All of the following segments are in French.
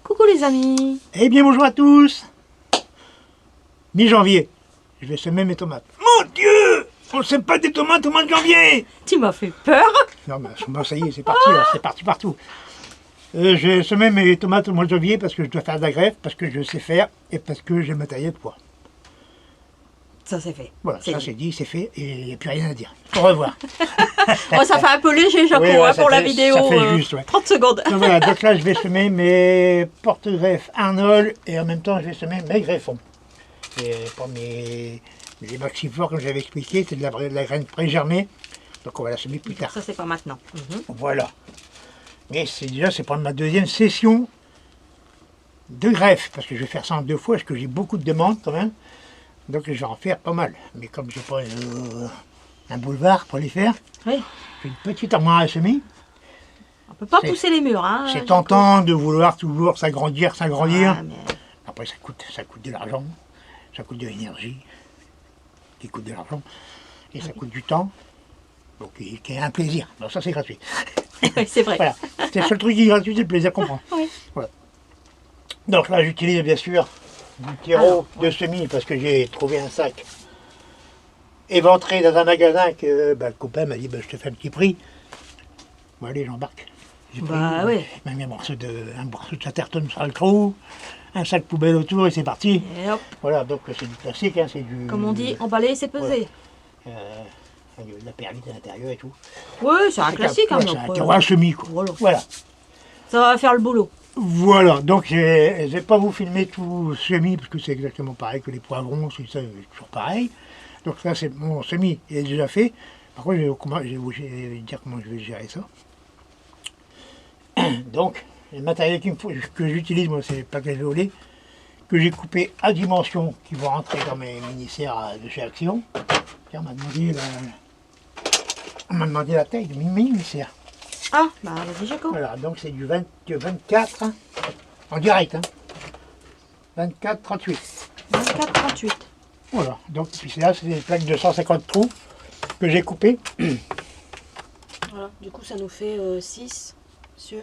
Coucou les amis. Eh bien bonjour à tous. Mi-janvier, je vais semer mes tomates. Mon Dieu, on ne sème pas des tomates au mois de janvier. Tu m'as fait peur. Non mais ça y est, c'est parti là, c'est parti partout. J'ai semé mes tomates au mois de janvier parce que je dois faire de la greffe, parce que je sais faire et parce que j'ai le matériel pour. Ça c'est fait. Voilà, ça c'est dit, c'est fait et il n'y a plus rien à dire. Au revoir. Oh, ça fait un peu léger Jaco Oui, ouais, ça pour la fait- vidéo. ça fait juste, ouais. 30 secondes. Donc voilà, donc là je vais semer mes porte-greffes Arnold et en même temps je vais semer mes greffons. Et pour mes maxiflores, comme j'avais expliqué, c'est de la graine pré-germée, donc on va la semer plus tard. Ça c'est pas maintenant. Voilà. Mais c'est pour ma deuxième session de greffe, parce que je vais faire ça en 2 fois, parce que j'ai beaucoup de demandes quand même. Donc je vais en faire pas mal. Mais comme j'ai pas un boulevard pour les faire, Oui. j'ai une petite armoire à semer. On peut pas C'est- pousser les murs. Hein, C'est Jaco. tentant de vouloir toujours s'agrandir. Ah, mais... Après ça coûte de l'argent, ça coûte de l'énergie, qui coûte de l'argent, et ça coûte du temps, donc qui est un plaisir. Donc ça c'est gratuit. oui, c'est vrai. Voilà, c'est le seul truc qui est gratuit, c'est le plaisir qu'on prend. Oui. Voilà. Donc là j'utilise bien sûr du terreau de semis parce que j'ai trouvé un sac éventré dans un magasin que le copain m'a dit je te fais un petit prix. Bon allez j'embarque. J'ai Bah pris, oui. j'ai mis un morceau de satertonne sur le trou, un sac poubelle autour et c'est parti. Et hop, Voilà, donc c'est du classique, hein, c'est du... comme on dit, emballer c'est peser. de la perlite à l'intérieur et tout. Oui, c'est un classique. Hein, Ouais, donc, c'est un terroir à semis, quoi. Voilà. Voilà. Ça va faire le boulot. Voilà, donc je vais pas vous filmer tout semis, parce que c'est exactement pareil que les poivrons, c'est ça, c'est toujours pareil. Donc là, c'est mon semis, il est déjà fait. Par contre, je vais vous dire comment je vais gérer ça. Donc, le matériel que j'utilise, moi, c'est les plaquettes violets, que j'ai coupé à dimension, qui vont rentrer dans mes mini-serres de chez Action. Tiens, on m'a demandé la taille de mes mini-serres. Ah, bah vas-y Jaco. Voilà, donc c'est du 24, hein, en direct, hein. 24-38. 24, 38. Voilà, donc puis là, c'est des plaques de 150 trous que j'ai coupées. Voilà, du coup ça nous fait 6 sur...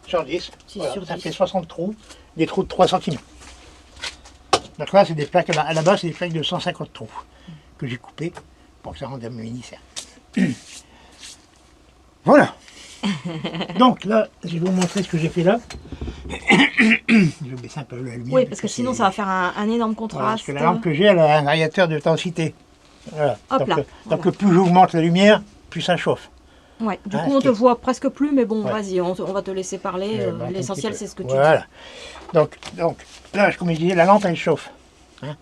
Sur 10. Six Voilà, sur ça 10. fait 60 trous, des trous de 3 cm. Donc là, c'est des plaques, à la base, c'est des plaques de 150 trous que j'ai coupées pour que ça rende un mini-serre. Voilà. Donc là, je vais vous montrer ce que j'ai fait là. Je vais baisser un peu la lumière. Oui, parce que sinon ça va faire un énorme Voilà, contraste. parce que la lampe que j'ai, elle a un variateur de densité. Voilà. Hop donc, là, donc voilà. plus j'augmente la lumière, plus ça chauffe. Ouais, du Ah, coup on te c'est- voit presque plus, mais bon, Ouais. vas-y, on va te laisser parler. Bah, un L'essentiel petit peu. c'est ce que tu Voilà. Donc là, comme je disais, la lampe elle chauffe. Hein.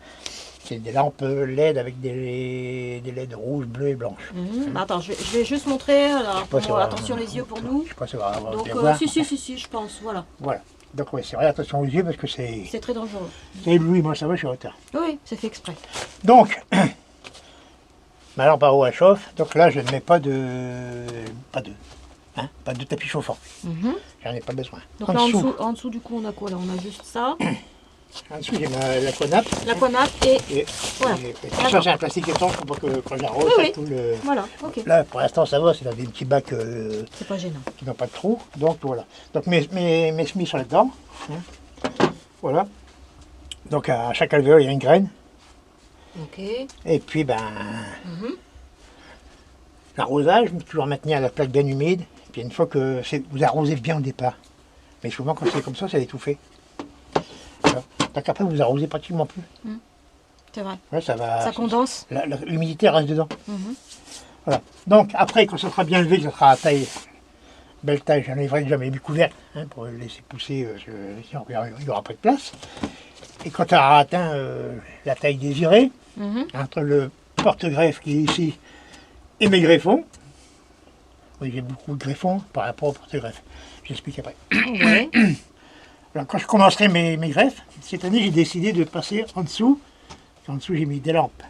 C'est des lampes LED avec des LED rouges, bleues et blanches. dis. Attends, je vais juste montrer. Alors, pas si on va- attention les yeux pour nous. Je sais pas si on va Donc bien voir. si, je pense, voilà. Voilà. Donc oui, c'est vrai, attention aux yeux parce que c'est C'est très dangereux. ébloui, moi ça va, je suis en retard. Oui, c'est fait exprès. Donc, ma lampe à eau elle chauffe, donc là je ne mets pas de tapis chauffant. Mhm. J'en ai pas besoin. Donc là en dessous du coup on a quoi là? On a juste ça, En dessous, j'ai l'aquanape. l'aquanape et Et, Voilà. et tout ça, c'est un plastique étanche pour que quand j'arrose, Oui, ça oui. coule. voilà, ok. Là, pour l'instant, ça va, c'est dans des petits bacs C'est pas gênant. qui n'ont pas de trous. Donc voilà. Donc mes semis sont là-dedans. Hein. Voilà. Donc à chaque alvéole, il y a une graine. Ok. Et puis, Mhm. l'arrosage, toujours maintenir la plaque bien humide. Et puis une fois que vous arrosez bien au départ. Mais souvent, quand c'est comme ça, c'est étouffé. Voilà. Donc après, vous arrosez pratiquement plus. C'est vrai. Ouais, ça va. Ça condense. L'humidité reste dedans. Mhm. Voilà. Donc après, quand ça sera bien levé, que ça sera à taille, belle taille, j'enlèverai déjà mes couverts pour le laisser pousser, sinon il n'y aura pas de place. Et quand ça aura atteint la taille désirée, Mhm. entre le porte-greffe qui est ici et mes greffons, oui j'ai beaucoup de greffons par rapport au porte-greffe, j'explique après. Ouais. Alors, quand je commencerai mes greffes, cette année j'ai décidé de passer en dessous. En dessous j'ai mis des lampes.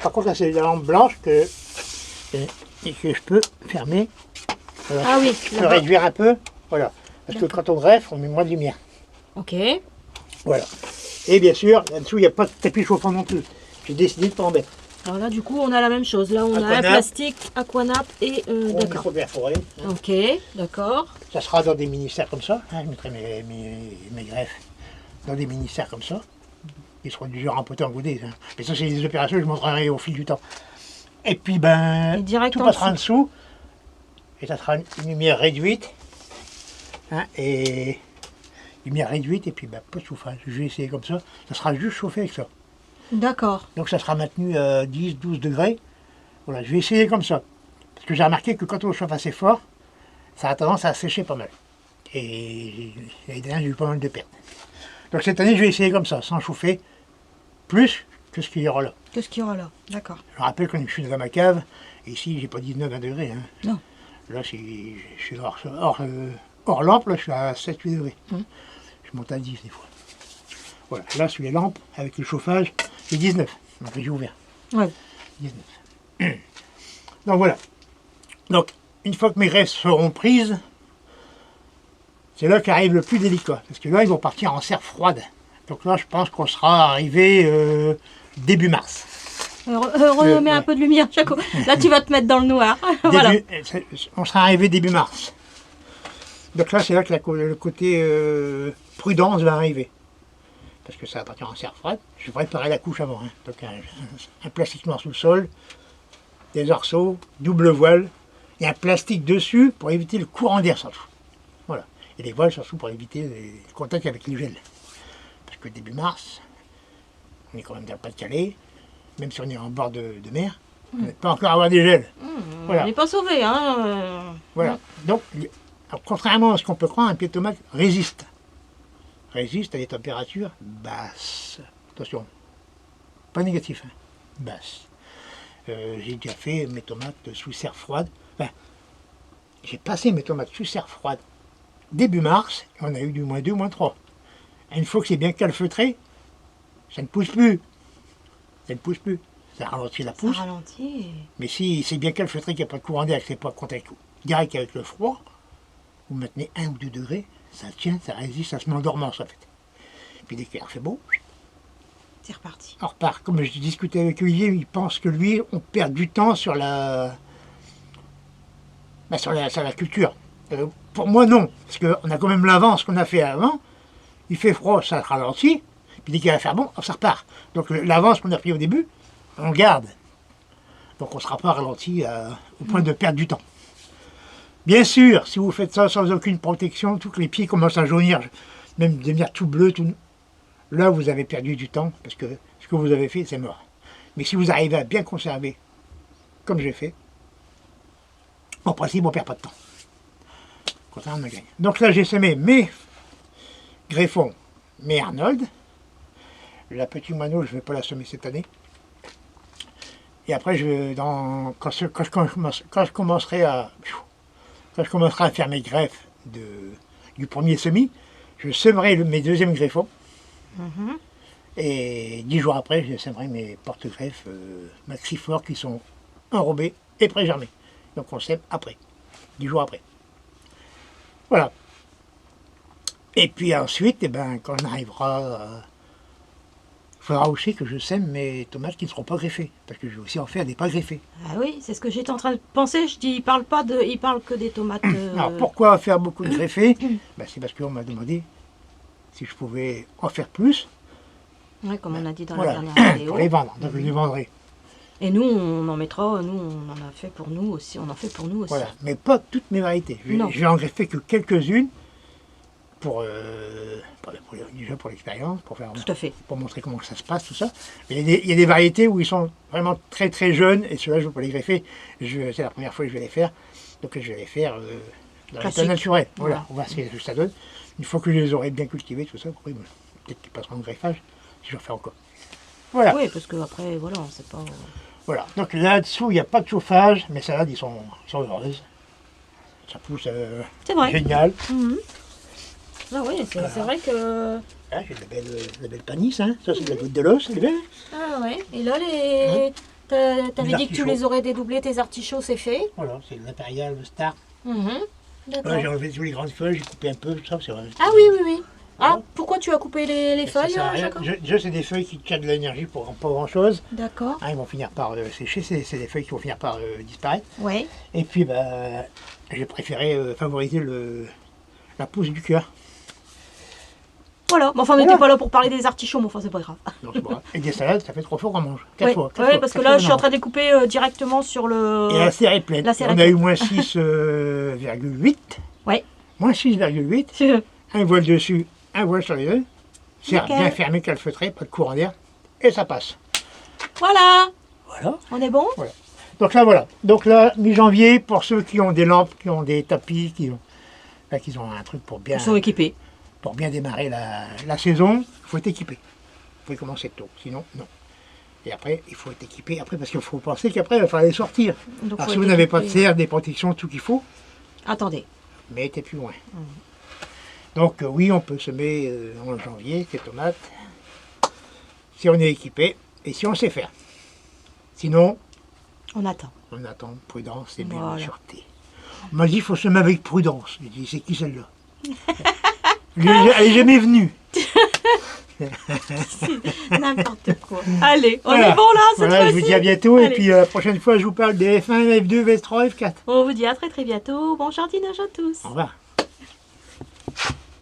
Par contre là c'est des lampes blanches que je peux fermer. Voilà, Ah oui, je peux là-bas. réduire un peu. Voilà. Parce que quand on greffe, on met moins de lumière. Ok. Voilà. Et bien sûr, là-dessous il n'y a pas de tapis chauffant non plus. J'ai décidé de ne pas en mettre. Alors là, du coup, on a la même chose. Là, on a un Aquanape. plastique, Aquanape et... Il d'accord. faut perforer. Hein. Ok, d'accord. Ça sera dans des ministères comme ça. Hein, je mettrai mes greffes dans des ministères comme ça. Ils seront du genre un poté en goudé. Hein. Mais ça, c'est des opérations que je montrerai au fil du temps. Et puis, ben, Et direct tout en passera en dessous. Et ça sera une lumière réduite. Hein, et lumière réduite. Et puis, ben, pas de chauffage. Je vais essayer comme ça. Ça sera juste chauffé avec ça. D'accord. Donc, ça sera maintenu à 10-12 degrés. Voilà, je vais essayer comme ça. Parce que j'ai remarqué que quand on chauffe assez fort, ça a tendance à sécher pas mal. Et l'année dernière, j'ai eu pas mal de pertes. Donc cette année, je vais essayer comme ça, sans chauffer plus que ce qu'il y aura là. Qu'est-ce qu'il y aura là? D'accord. Je rappelle quand je suis dans ma cave, et ici, j'ai pas 19-20 degrés. Hein. Non. Là, je suis hors lampe, là, je suis à 7-8 degrés. Je monte à 10 des fois. Voilà, là, sur les lampes, avec le chauffage, c'est 19. Donc j'ai ouvert. Ouais. 19. Donc voilà. Donc, une fois que mes greffes seront prises, c'est là qu'arrive le plus délicat. Parce que là, ils vont partir en serre froide. Donc là, je pense qu'on sera arrivé début mars. Remets un peu de lumière, Jaco. Là, tu vas te mettre dans le noir. Voilà. On sera arrivé début mars. Donc là, c'est là que le côté prudence va arriver. Parce que ça va partir en serre froide. Je vais préparer la couche avant. Hein. Donc un plastique noir sous le sol, des arceaux, double voile, et un plastique dessus pour éviter le courant d'air surtout. Voilà. Et les voiles surtout pour éviter le contact avec les gels. Parce que début mars, on est quand même dans le Pas-de-Calais, même si on est en bord de mer, on n'est pas encore à avoir des gels. Voilà. On n'est pas sauvé, hein. Voilà. Donc, alors, contrairement à ce qu'on peut croire, un pied de tomate résiste. Résiste à des températures basses. Attention, pas négatif, hein. Basses. J'ai déjà fait mes tomates sous serre froide. Enfin, j'ai passé mes tomates sous serre froide début mars, et on a eu du -2, -3. Et une fois que c'est bien calfeutré, ça ne pousse plus. Ça ne pousse plus. Ça ralentit la pousse. Ça ralentit. Mais si c'est bien calfeutré, qu'il n'y a pas de courant d'air, que c'est pas en contact direct avec le froid, vous maintenez 1 ou 2 degrés, ça tient, ça résiste, ça se met en dormance en fait. Puis dès qu'il fait beau, C'est reparti. on repart. Comme je discutais avec Olivier, il pense que lui, on perd du temps sur la, sur la culture. Pour moi, non. Parce qu'on a quand même l'avance qu'on a fait avant. Il fait froid, ça ralentit. Puis dès qu'il va faire bon, ça repart. Donc l'avance qu'on a pris au début, on garde. Donc on ne sera pas ralenti au point de perdre du temps. Bien sûr, si vous faites ça sans aucune protection, tous les pieds commencent à jaunir, même devenir tout bleu, tout... là vous avez perdu du temps, parce que ce que vous avez fait, c'est mort. Mais si vous arrivez à bien conserver, comme j'ai fait, en principe, on ne perd pas de temps. Contrairement, on gagne. Donc là, j'ai semé mes greffons, mes Arnold. La petite moineau, je ne vais pas la semer cette année. Et après, quand je commencerai à faire mes greffes du premier semis, je semerai mes deuxièmes greffons. Et 10 jours après, je sèmerai mes porte-greffes Maxifort qui sont enrobés et pré-germés. Donc on sème après, 10 jours après. Voilà. Et puis ensuite, eh ben, quand on arrivera, il faudra aussi que je sème mes tomates qui ne seront pas greffées. Parce que je vais aussi en faire des pas greffées. Ah oui, c'est ce que j'étais en train de penser. Je dis, il parle que des tomates. Alors pourquoi faire beaucoup de greffés? Ben, c'est parce qu'on m'a demandé si je pouvais en faire plus. Ouais, comme on a dit dans Voilà, la dernière vidéo. pour les vendre. Donc je les vendrai. Et nous, on en mettra, nous, on en a fait pour nous aussi. On en fait pour nous aussi. Voilà, mais pas toutes mes variétés. Je vais en greffer que quelques-unes déjà pour l'expérience, Tout à fait. pour montrer comment ça se passe, tout ça. Mais il y a des variétés où ils sont vraiment très très jeunes, et ceux-là, je ne veux pas les greffer. C'est la première fois que je vais les faire. Donc je vais les faire dans l'état naturel. Voilà, on va voir ce que ça donne. Une fois que je les aurai bien cultivés, tout ça, après, peut-être qu'ils passeront au greffage, si je en fais encore. Voilà. Oui, parce qu'après, voilà, on sait pas... Voilà, donc là-dessous, il n'y a pas de chauffage, mes salades, ils sont heureuses. Ça pousse C'est vrai. génial. Ah oui, c'est vrai que... Ah, j'ai de la belle panisse, hein. Ça c'est de la goutte de l'os, elle est belle. Ah ouais, et là, t'avais dit que tu les aurais dédoublés, tes artichauts, c'est fait. Voilà, c'est l'impérial, le star. D'accord. J'ai enlevé tous les grandes feuilles, j'ai coupé un peu, tout ça, c'est vrai. Ah oui, oui, oui. Ah, pourquoi tu as coupé les Ça feuilles, sert à rien. Jacob? Déjà, c'est des feuilles qui tiennent de l'énergie pour pas grand chose. D'accord. Ils vont finir par sécher, c'est des feuilles qui vont finir par disparaître. Ouais. Et puis, j'ai préféré favoriser la pousse du cœur. Voilà. Mais enfin, on Voilà. n'était pas là pour parler des artichauts, mais enfin, c'est pas grave. Donc, c'est pas grave. Et des salades, ça fait 3 fois qu'on mange. 4 Ouais, fois. ouais, parce que là, je suis en train de découper directement sur le. Et la serre est pleine. La serre est On a pleine. eu moins 6,8. Ouais. Moins 6,8. Un voile dessus, un voile sur les deux. Serre Nickel. bien fermée, calfeutrée, pas de courant d'air. Et ça passe. Voilà. Voilà. On est bon? Donc là, voilà. Donc là, mi-janvier, pour ceux qui ont des lampes, qui ont des tapis, qui ont un truc pour bien, Ils sont équipés. pour bien démarrer la saison, il faut être équipé. Il faut commencer tôt, sinon, non. Et après, il faut être équipé, après, parce qu'il faut penser qu'après, il va falloir les sortir. Donc, Alors faut si vous être n'avez pas de équipé. serre, des protections, tout qu'il faut, Attendez. mettez plus loin. Donc oui, on peut semer en janvier ces tomates, si on est équipé et si on sait faire. Sinon, On attend. on attend, prudence et bien Voilà. sûreté. On m'a dit qu'il faut semer avec prudence. J'ai dit, c'est qui celle-là? Elle est jamais venue. N'importe quoi. Allez, on Voilà. est bon là cette Voilà, je fois-ci? vous dis à bientôt et Allez. puis la prochaine fois je vous parle des F1, F2, F3, F4. On vous dit à très très bientôt. Bon jardinage à tous. Au revoir.